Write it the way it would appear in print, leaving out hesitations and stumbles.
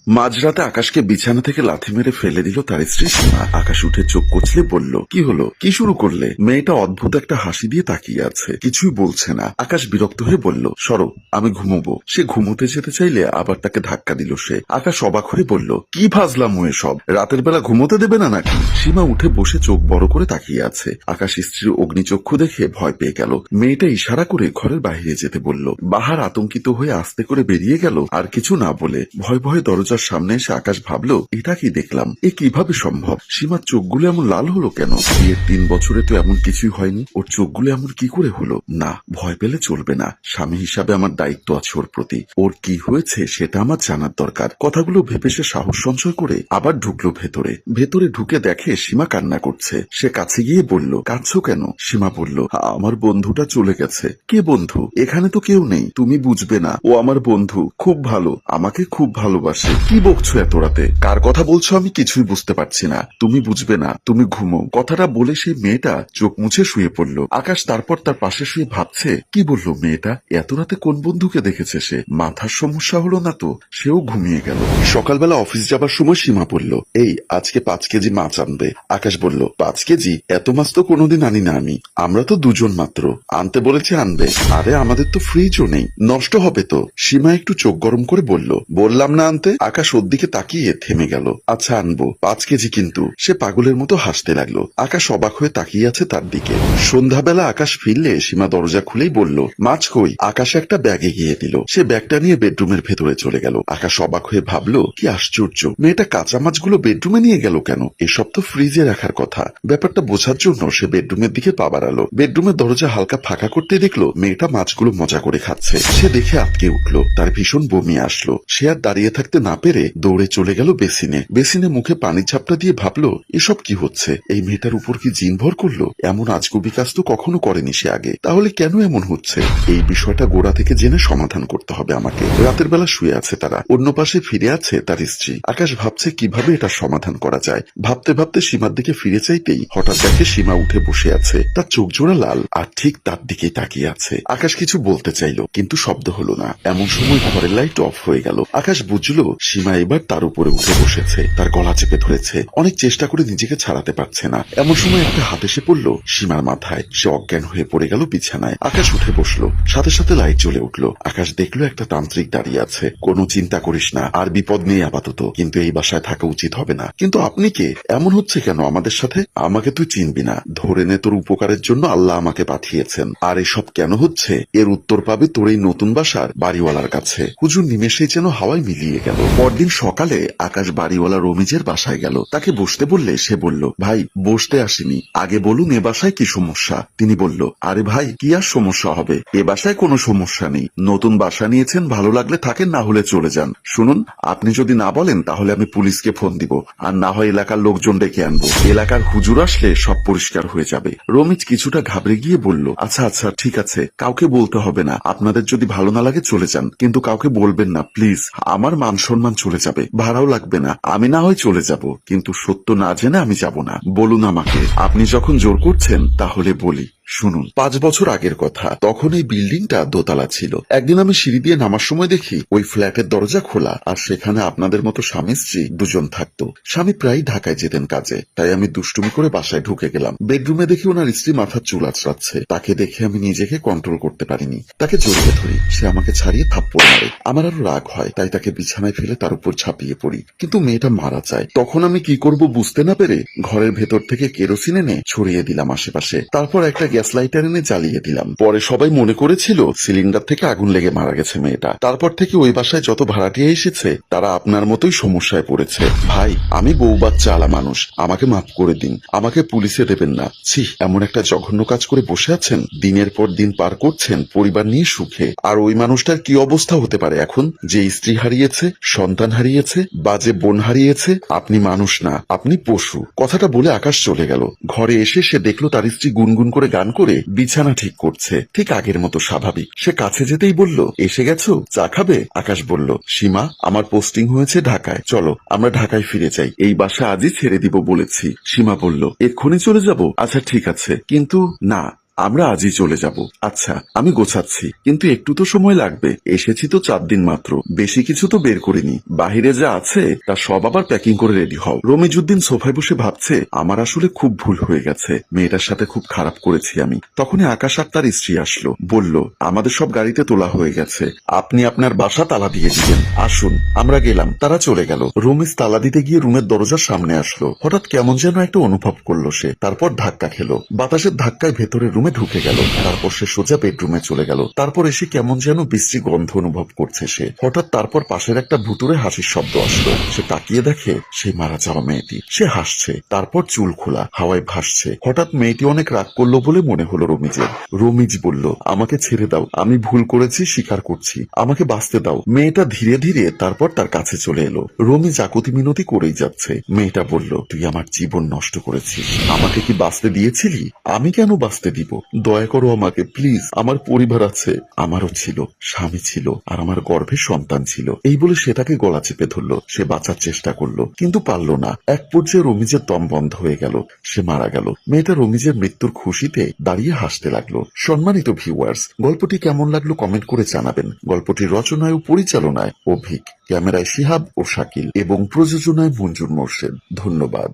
মাঝরাতে আকাশকে বিছানা থেকে লাথি মেরে ফেলে দিল তার স্ত্রী সীমা। আকাশ উঠে চোখ কচলে বলল, কি হলো, কি শুরু করলে? মেয়েটা অদ্ভুত একটা হাসি দিয়ে তাকিয়ে আছে, কিছুই বলছে না। আকাশ বিরক্ত হয়ে বলল, সরো, আমি ঘুমোবো। সে ঘুমোতে যেতে চাইলে আবার তাকে ধাক্কা দিল সে। আকাশ অবাক হয়ে বলল, কি ফাজলাম হয়ে সব, রাতের বেলা ঘুমোতে দেবে না নাকি? সীমা উঠে বসে চোখ বড় করে তাকিয়ে আছে। আকাশ স্ত্রীর অগ্নিচক্ষু দেখে ভয় পেয়ে গেল। মেয়েটা ইশারা করে ঘরের বাইরে যেতে বলল। বাহার আতঙ্কিত হয়ে আস্তে করে বেরিয়ে গেল। আর কিছু না বলে ভয় ভয়ে দরজার সামনে এসে আকাশ ভাবল, এটা কি দেখলাম, এ কিভাবে সম্ভব? সীমার চোখগুলো এমন লাল হলো কেন? বিয়ের 3 বছরে তো এমন কিছুই হয়নি, ওর চোখগুলো এমন কি করে হলো? না, ভয় পেলে চলবে না। স্বামী হিসাবে আমার দায়িত্ব আছে ওর প্রতি। ওর কি হয়েছে সেটা আমার জানার দরকার। কথাগুলো ভেবে সে সাহস সঞ্চয় করে আবার ঢুকলো ভেতরে। ভেতরে ঢুকে দেখে সীমা কান্না করছে। সে কাছে গিয়ে বলল, কাঁদছো কেন? সীমা বলল, আমার বন্ধুটা চলে গেছে। কে বন্ধু? এখানে তো কেউ নেই। তুমি বুঝবে না, ও আমার বন্ধু, খুব ভালো, আমাকে খুব ভালোবাসে। কি বকছো এত রাতে? কার কথা বলছো আমি কিছুই বুঝতে পারছি না। তুমি বুঝবে না, তুমি ঘুমো। কথাটা বলে সেই মেয়েটা চোখ মুছে শুয়ে পড়ল। আকাশ তারপর তার পাশে শুয়ে ভাবছে, কি বললো মেয়েটা? এত রাতে কোন বন্ধুকে দেখেছে সে? মাথার সমস্যা হলো না তো? সেও ঘুমিয়ে গেল। সকালবেলা অফিস যাবার সময় সীমা বলল, এই আজকে 5 কেজি মাছ আনবে। আকাশ বলল, 5 কেজি? এত মাছ তো কোনোদিন আনি না আমি। আমরা তো দুজন মাত্র। আনতে বলেছে আনবে। আরে আমাদের তো ফ্রিজও নেই, নষ্ট হবে তো। সীমা একটু চোখ গরম করে বলল, বললাম না আনতে। আকাশ ওর দিকে তাকিয়ে থেমে গেল। আচ্ছা আনবো, 5 কেজি কিন্তু। সে পাগলের মতো হাসতে লাগলো। আকাশ অবাক হয়ে তাকিয়ে আছে তার দিকে। সন্ধ্যাবেলা আকাশ ফিরলে সীমা দরজা খুলেই বলল, মাছ কই? আকাশ একটা ব্যাগে গিয়ে দিল। সে ব্যাগটা নিয়ে বেডরুমের ভেতরে চলে গেল। আকাশ অবাক হয়ে ভাবলো, কি আশ্চর্য, মেয়েটা কাঁচা মাছগুলো বেডরুমে নিয়ে গেল কেন? এসব তো ফ্রিজে রাখার কথা। ব্যাপারটা বোঝার জন্য সে বেডরুমের দিকে পা বাড়ালো। বেডরুমের দরজা হালকা ফাঁকা করতে দেখলো মেয়েটা মাছগুলো মজা করে খাচ্ছে। সে দেখে আটকে উঠলো। তার ভীষণ বমি আসলো। সে আর দাঁড়িয়ে থাকতে না পেরে দৌড়ে চলে গেল বেসিনে। বেসিনে মুখে পানির ঝাপটা দিয়ে ভাবলো, এসব কি হচ্ছে? এই মেয়েটার উপর কি জিন ভর করলো? এমন আজগুবি কাজ তো কখনো করেনি সে আগে। তাহলে কেন এমন হচ্ছে? এই বিষয়টা গোড়া থেকে জেনে সমাধান করতে হবে আমাকে। রাতের বেলা শুয়ে আছে তারা, অন্য পাশে ফিরে আছে তার স্ত্রী। আকাশ ভাবছে কিভাবে এটা সমাধান করা যায়। ভাবতে ভাবতে সীমার দিকে ফিরে চাইতেই হঠাৎ দেখে সীমা উঠে বসে আছে। তার চোখ জোড়া লাল আর ঠিক তার দিকেই তাকিয়ে আছে। আকাশ কিছু বলতে চাইলো কিন্তু শব্দ হলো না। এমন সময় ঘরের লাইট অফ হয়ে গেল। আকাশ বুঝলো সীমা এবার তার উপরে উঠে বসেছে, তার গলা চেপে ধরেছে। অনেক চেষ্টা করে নিজেকে ছাড়াতে পারছে না। এমন সময় একটা হাত এসে পড়লো সীমার মাথায়। সে অজ্ঞান হয়ে পড়ে গেল বিছানায়। আকাশ উঠে বসলো। সাথে সাথে লাইট জ্বলে উঠলো। আকাশ দেখলো একটা তান্ত্রিক দাঁড়িয়ে আছে। কোনো চিন্তা করিস না, আর বিপদ নেই আপাতত, কিন্তু এই বাসায় থাকা উচিত হবে না। কিন্তু আপনি কে? এমন হচ্ছে কেন আমাদের সাথে? আমাকে তুই চিনবি না। ধরে নে, তোর উপকারের জন্য আল্লাহ আমাকে পাঠিয়েছেন। আর এসব কেন হচ্ছে এর উত্তর পাবে তোর এই নতুন বাসার বাড়িওয়ালার কাছে। হুজুর নিমেষেই যেন হাওয়ায় মিলিয়ে গেল। পরদিন সকালে আকাশ বাড়িওয়ালা রমিজের বাসায় গেল। তাকে বসতে বললে সে বলল, ভাই বসতে আসিনি, আগে বলুন এ বাসায় কি সমস্যা? তিনি বলল, আরে ভাই কি আর সমস্যা হবে, এ বাসায় কোনো সমস্যা নেই। নতুন বাসা নিয়েছেন, ভালো লাগলে থাকেন, না হলে চলে যান। শুনুন, আপনি যদি না বলেন তাহলে আমি পুলিশকে ফোন দিব, আর না হয় এলাকার লোকজন ডেকে আনবো। এলাকার হুজুর আসলে সব পরিষ্কার হয়ে যাবে। রমিজ কিছুটা ঘাবড়ে গিয়ে বলল, আচ্ছা আচ্ছা ঠিক আছে, কাউকে বলতে হবে না। আপনাদের যদি ভালো না লাগে চলে যান, কিন্তু কাউকে বলবেন না প্লিজ। আমার মান সম্মান চলে যাবে, ভাড়াও লাগবে না। আমি না হয় চলে যাব, কিন্তু সত্য না জেনে আমি যাব না। বলুন আমাকে, আপনি যখন জোর করছেন তাহলে বলি। শুনুন, 5 বছর আগের কথা। তখন এই বিল্ডিংটা দোতলা ছিল। একদিন আমি সিঁড়ি দিয়ে নামার সময় দেখি ওই ফ্ল্যাটের দরজা খোলা, আর সেখানে আপনাদের মতো স্বামী স্ত্রী দুজন থাকতো। স্বামী প্রায় ঢাকায় যেতেন কাজে, তাই আমি দুষ্টুমি করে বাসায় ঢুকে গেলাম। বেডরুমে দেখি ওনার স্ত্রী মাথার চুল আঁচড়াচ্ছে। তাকে দেখে আমি নিজেকে কন্ট্রোল করতে পারিনি। তাকে জড়িয়ে ধরি। সে আমাকে ছাড়িয়ে থাপ্পড় মারে। আমার আরো রাগ হয়, তাই তাকে বিছানায় ফেলে তার উপর ঝাঁপিয়ে পড়ি। কিন্তু মেয়েটা মারা যায়। তখন আমি কি করব বুঝতে না পেরে ঘরের ভেতর থেকে কেরোসিন এনে ছড়িয়ে দিলাম আশেপাশে। তারপর একটা গ্যাস লাইটার এনে জ্বালিয়ে দিলাম। পরে সবাই মনে করেছিল সিলিন্ডার থেকে আগুন লেগে মারা গেছে মেয়েটা। তারপর থেকে ওই বাসায় যত ভাড়াটিয়া এসেছে তারা আপনার মতোই সমস্যায় পড়েছে। ভাই আমি বউ বাচ্চা আলা মানুষ, আমাকে মাফ করে দিন। আমাকে পুলিশে দেবেন না। ছি, এমন একটা জঘন্য কাজ করে বসে আছেন, দিনের পর দিন পার করছেন পরিবার নিয়ে সুখে। আর ওই মানুষটার কি অবস্থা হতে পারে এখন, যে স্ত্রী হারিয়েছে, সন্তান হারিয়েছে, বাজে বোন হারিয়েছে? আপনি মানুষ না, আপনি পশু। কথাটা বলে আকাশ চলে গেল। ঘরে এসে সে দেখলো তার স্ত্রী গুনগুন করে গান করে বিছানা ঠিক করছে, ঠিক আগের মতো স্বাভাবিক। সে কাছে যেতেই বলল, এসে গেছো, চা খাবে? আকাশ বলল, সীমা আমার পোস্টিং হয়েছে ঢাকায়, চলো আমরা ঢাকায় ফিরে যাই। এই বাসা আজই ছেড়ে দিব বলেছি। সীমা বলল, এক্ষুনি চলে যাব? আচ্ছা ঠিক আছে, কিন্তু না, আমরা আজই চলে যাব। আচ্ছা, আমি গোছাচ্ছি, কিন্তু একটু তো সময় লাগবে। এসেছি তো 4 দিন মাত্র, বেশি কিছু তো বের করিনি। বাহিরে যা আছে তা সব আবার প্যাকিং করে রেডি হও। রমিজউদ্দিন সোফায় বসে ভাবছে, আমার আসলে খুব ভুল হয়ে গেছে, মেয়েটার সাথে খুব খারাপ করেছি আমি। তখনই আকাশ আর তার স্ত্রী আসলো, বলল, আমাদের সব গাড়িতে তোলা হয়ে গেছে, আপনি আপনার বাসা তালা দিয়ে দিবেন। আসুন, আমরা গেলাম। তারা চলে গেল। রমিজ তালা দিতে গিয়ে রুমের দরজার সামনে আসলো। হঠাৎ কেমন যেন একটা অনুভব করলো সে। তারপর ধাক্কা খেলো। বাতাসের ধাক্কায় ভেতরের রুমে ঢুকে গেল। তারপর সে সোজা বেডরুমে চলে গেল। তারপর এসে কেমন যেন বিশ্রী গন্ধ অনুভব করছে সে। হঠাৎ তারপর পাশের একটা ভুতুরে হাসির শব্দ আসলো। সে তাকিয়ে দেখে সেই মারা যাওয়া মেয়েটি। সে হাসছে, তারপর চুল খোলা, হাওয়ায় ভাসছে। হঠাৎ মেয়েটি অনেক রাগ করলো বলে মনে হলো রমিজের। রমিজ বলল, আমাকে ছেড়ে দাও, আমি ভুল করেছি, স্বীকার করছি, আমাকে বাঁচতে দাও। মেয়েটা ধীরে ধীরে তারপর তার কাছে চলে এলো। রমিজ আকুতি মিনতি করেই যাচ্ছে। মেয়েটা বলল, তুই আমার জীবন নষ্ট করেছিস, আমাকে কি বাঁচতে দিয়েছিলি? আমি কেন বাঁচতে দিব? দয়া করো আমাকে প্লিজ, আমার পরিবার আছে, আমারও ছিল, স্বামী ছিল, আর আমার গর্ভে সন্তান ছিল। এই বলে সে তাকে গলা চেপে ধরলো। সে বাঁচার চেষ্টা করলো, কিন্তু পারল না। এক পর্যায়ে রমিজের দম বন্ধ হয়ে গেল, সে মারা গেল। মেয়েটা রমিজের মৃত্যুর খুশিতে দাঁড়িয়ে হাসতে লাগলো। সম্মানিত ভিউয়ার্স, গল্পটি কেমন লাগলো কমেন্ট করে জানাবেন। গল্পটির রচনায় ও পরিচালনায় অভিক, ক্যামেরায় শিহাব ও শাকিল এবং প্রযোজনায় মঞ্জুর মোর্শেদ। ধন্যবাদ।